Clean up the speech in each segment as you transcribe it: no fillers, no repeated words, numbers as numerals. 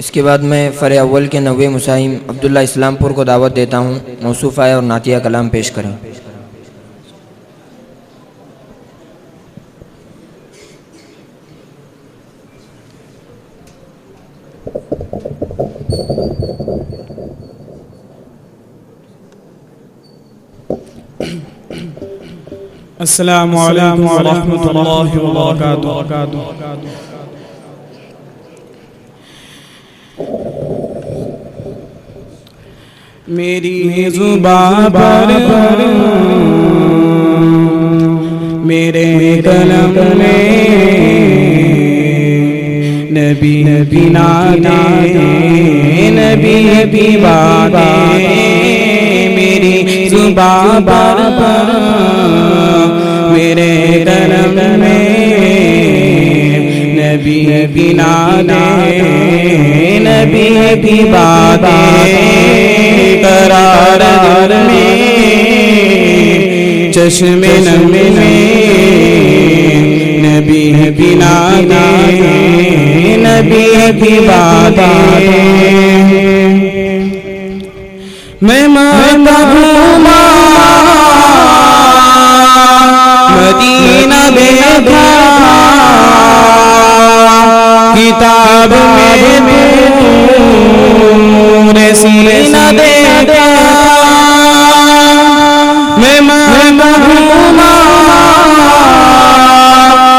इसके बाद मैं फ़र अव्वल के 90 मुसाहिम अब्दुल्ला इस्लामपुर को दावत देता हूँ, मौसूफ़ा और नातिया कलाम पेश करें। अस्सलामु अलैकुम व रहमतुल्लाहि व बरकातुहू। मेरी ज़ुबान पर मेरे कलम में नबी नबी नाते नबी की बातें, मेरी ज़ुबान पर मेरे कलम में नबी नबी नाते नबी की बातें, करार दिल में चश्मे नमे में नबी नबी नाते नबी की बातें। मैं मांगता हूँ मदीना देखा, किताब में नूर सीना देखा। मैं मांगता हूँ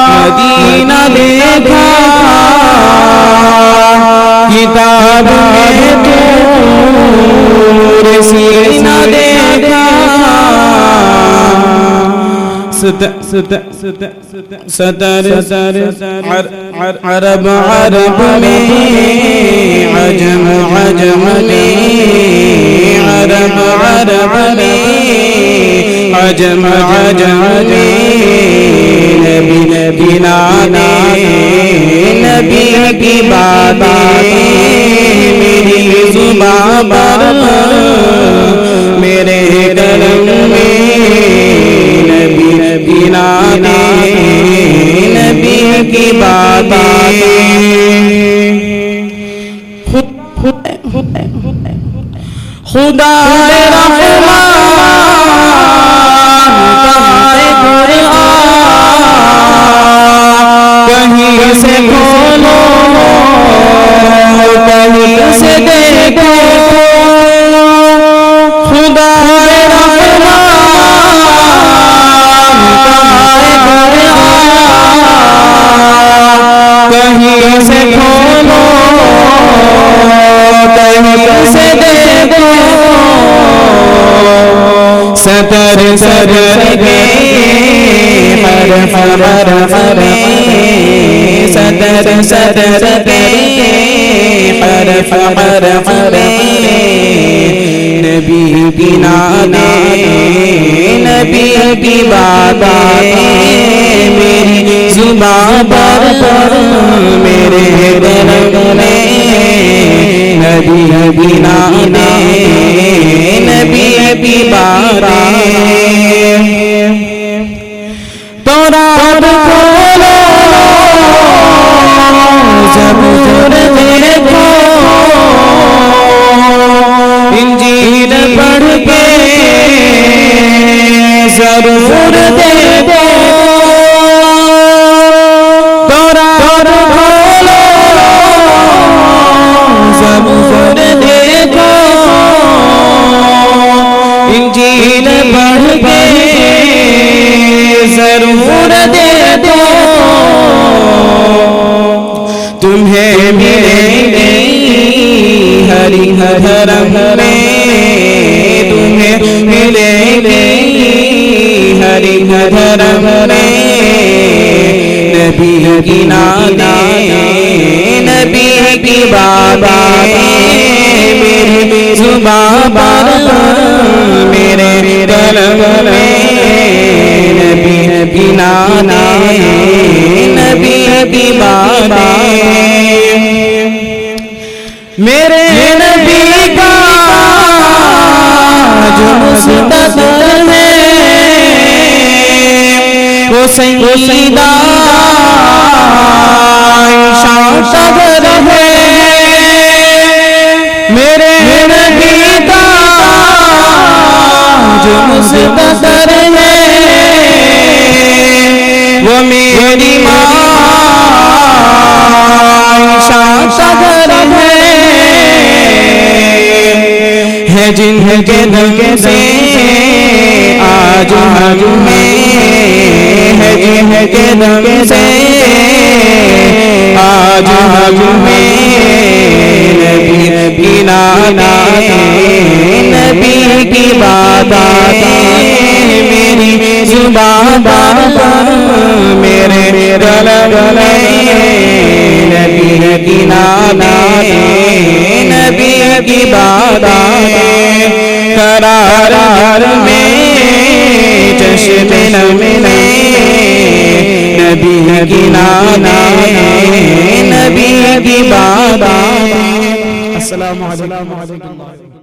मदीना देखा, किताब में नूर सीना देखा। सतर अरब अरब में, अजम अजम में, अरब अरब में, अजम अजम में नबी नबी नाते नबी की बातें, मेरी ज़ुबान पर मेरे कलम में नबी नबी नाते नबी की बातें। खुदा कहीं से खोलो कहीं से देखो, खुदा कहीं से खोलो कहीं से देखो। सतर सतर के हरफ हरफ में, सतर सतर के हरफ हरफ में नबी की नाते नबी की बातें, मेरी ज़ुबान पर मेरे कलम में नबी नबी नाते नबी की बातें। तौरात खोलो ज़बूर देखो, इंजील पढ़ के ज़रूर देखो। तौरात खोलो ज़बूर देखो, इंजील पढ़ के ज़रूर देखो। तुम्हें मिलेंगे हरि हर रंग में, तुम्हें मिलेंगे हरि हर रंग में नबी की नाते नबी की बातें, मेरी ज़ुबान पर मेरे कलम में नबी नबी नाते नबी की बातें। मेरे नबी का जो मुस्तक़बिल है वो सईदा आयशा सदर है। सदर है, वो मेरी माँ आयशा का घर है जिनके दम से आज में है, जिनके दम से आज में नबी की नातें, नबी की बातें मेरी जुबान पर, मेरे गलब में नबी की नातें, नबी की बातें करार में चश्म में नबी की नातें, नबी की बातें। अस्सलामु अलैकुम।